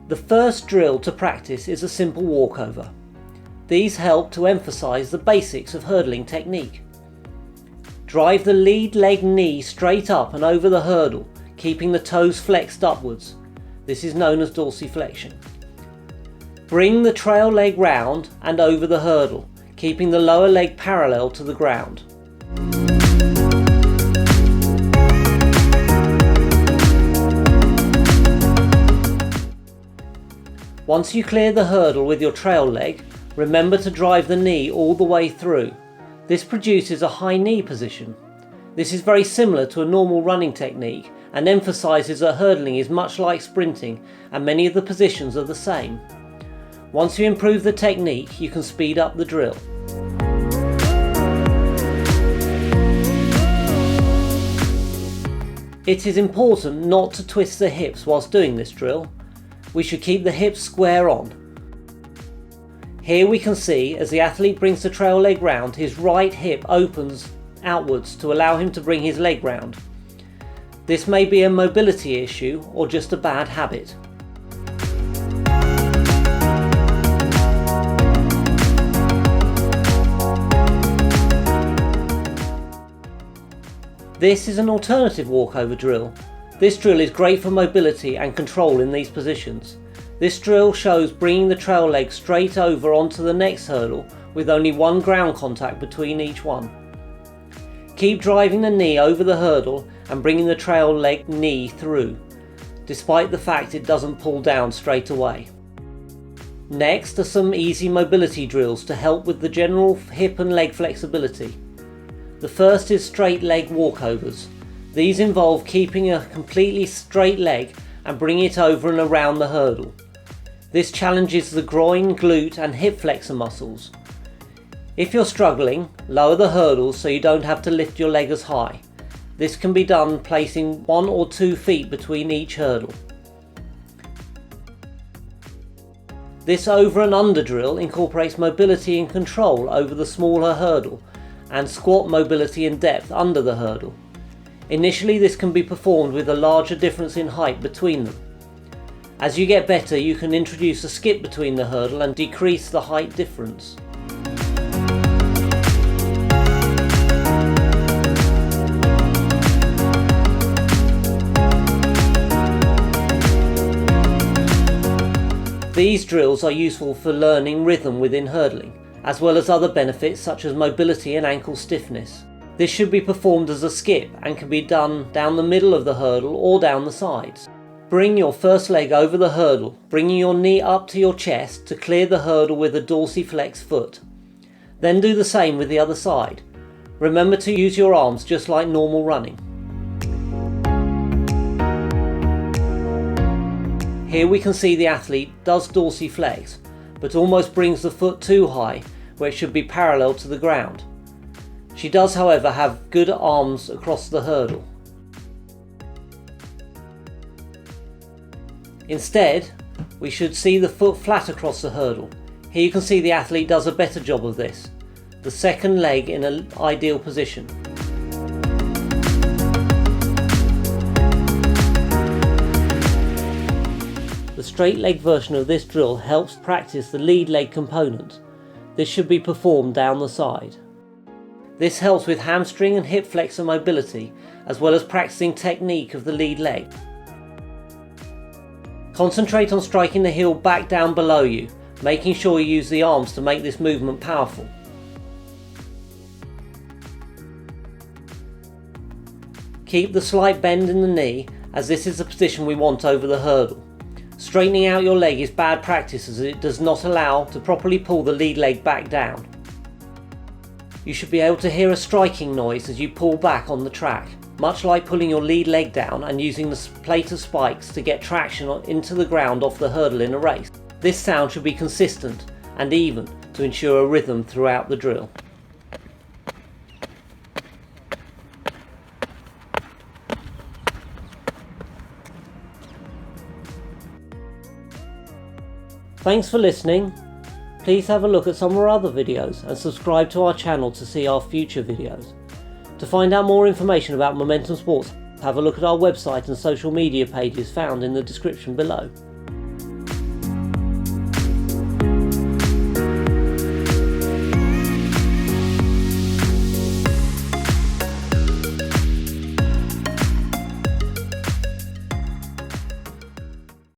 The first drill to practice is a simple walkover. These help to emphasize the basics of hurdling technique. Drive the lead leg knee straight up and over the hurdle, keeping the toes flexed upwards. This is known as dorsiflexion. Bring the trail leg round and over the hurdle, keeping the lower leg parallel to the ground. Once you clear the hurdle with your trail leg, remember to drive the knee all the way through. This produces a high knee position. This is very similar to a normal running technique and emphasises that hurdling is much like sprinting and many of the positions are the same. Once you improve the technique, you can speed up the drill. It is important not to twist the hips whilst doing this drill. We should keep the hips square on. Here we can see as the athlete brings the trail leg round, his right hip opens outwards to allow him to bring his leg round. This may be a mobility issue or just a bad habit. This is an alternative walkover drill. This drill is great for mobility and control in these positions. This drill shows bringing the trail leg straight over onto the next hurdle with only one ground contact between each one. Keep driving the knee over the hurdle and bringing the trail leg knee through, despite the fact it doesn't pull down straight away. Next are some easy mobility drills to help with the general hip and leg flexibility. The first is straight leg walkovers. These involve keeping a completely straight leg and bringing it over and around the hurdle. This challenges the groin, glute and hip flexor muscles. If you're struggling, lower the hurdles so you don't have to lift your leg as high. This can be done placing 1 or 2 feet between each hurdle. This over and under drill incorporates mobility and control over the smaller hurdle and squat mobility and depth under the hurdle. Initially this can be performed with a larger difference in height between them. As you get better, you can introduce a skip between the hurdle and decrease the height difference. These drills are useful for learning rhythm within hurdling, as well as other benefits such as mobility and ankle stiffness. This should be performed as a skip and can be done down the middle of the hurdle or down the sides. Bring your first leg over the hurdle, bringing your knee up to your chest to clear the hurdle with a dorsiflex foot. Then do the same with the other side. Remember to use your arms just like normal running. Here we can see the athlete does dorsiflex, but almost brings the foot too high, where it should be parallel to the ground. She does, however, have good arms across the hurdle. Instead, we should see the foot flat across the hurdle. Here you can see the athlete does a better job of this. The second leg in an ideal position. The straight leg version of this drill helps practice the lead leg component. This should be performed down the side. This helps with hamstring and hip flexor mobility, as well as practicing technique of the lead leg. Concentrate on striking the heel back down below you, making sure you use the arms to make this movement powerful. Keep the slight bend in the knee, as this is the position we want over the hurdle. Straightening out your leg is bad practice as it does not allow to properly pull the lead leg back down. You should be able to hear a striking noise as you pull back on the track, much like pulling your lead leg down and using the plate of spikes to get traction into the ground off the hurdle in a race. This sound should be consistent and even to ensure a rhythm throughout the drill. Thanks for listening. Please have a look at some of our other videos and subscribe to our channel to see our future videos. To find out more information about Momentum Sports, have a look at our website and social media pages found in the description below.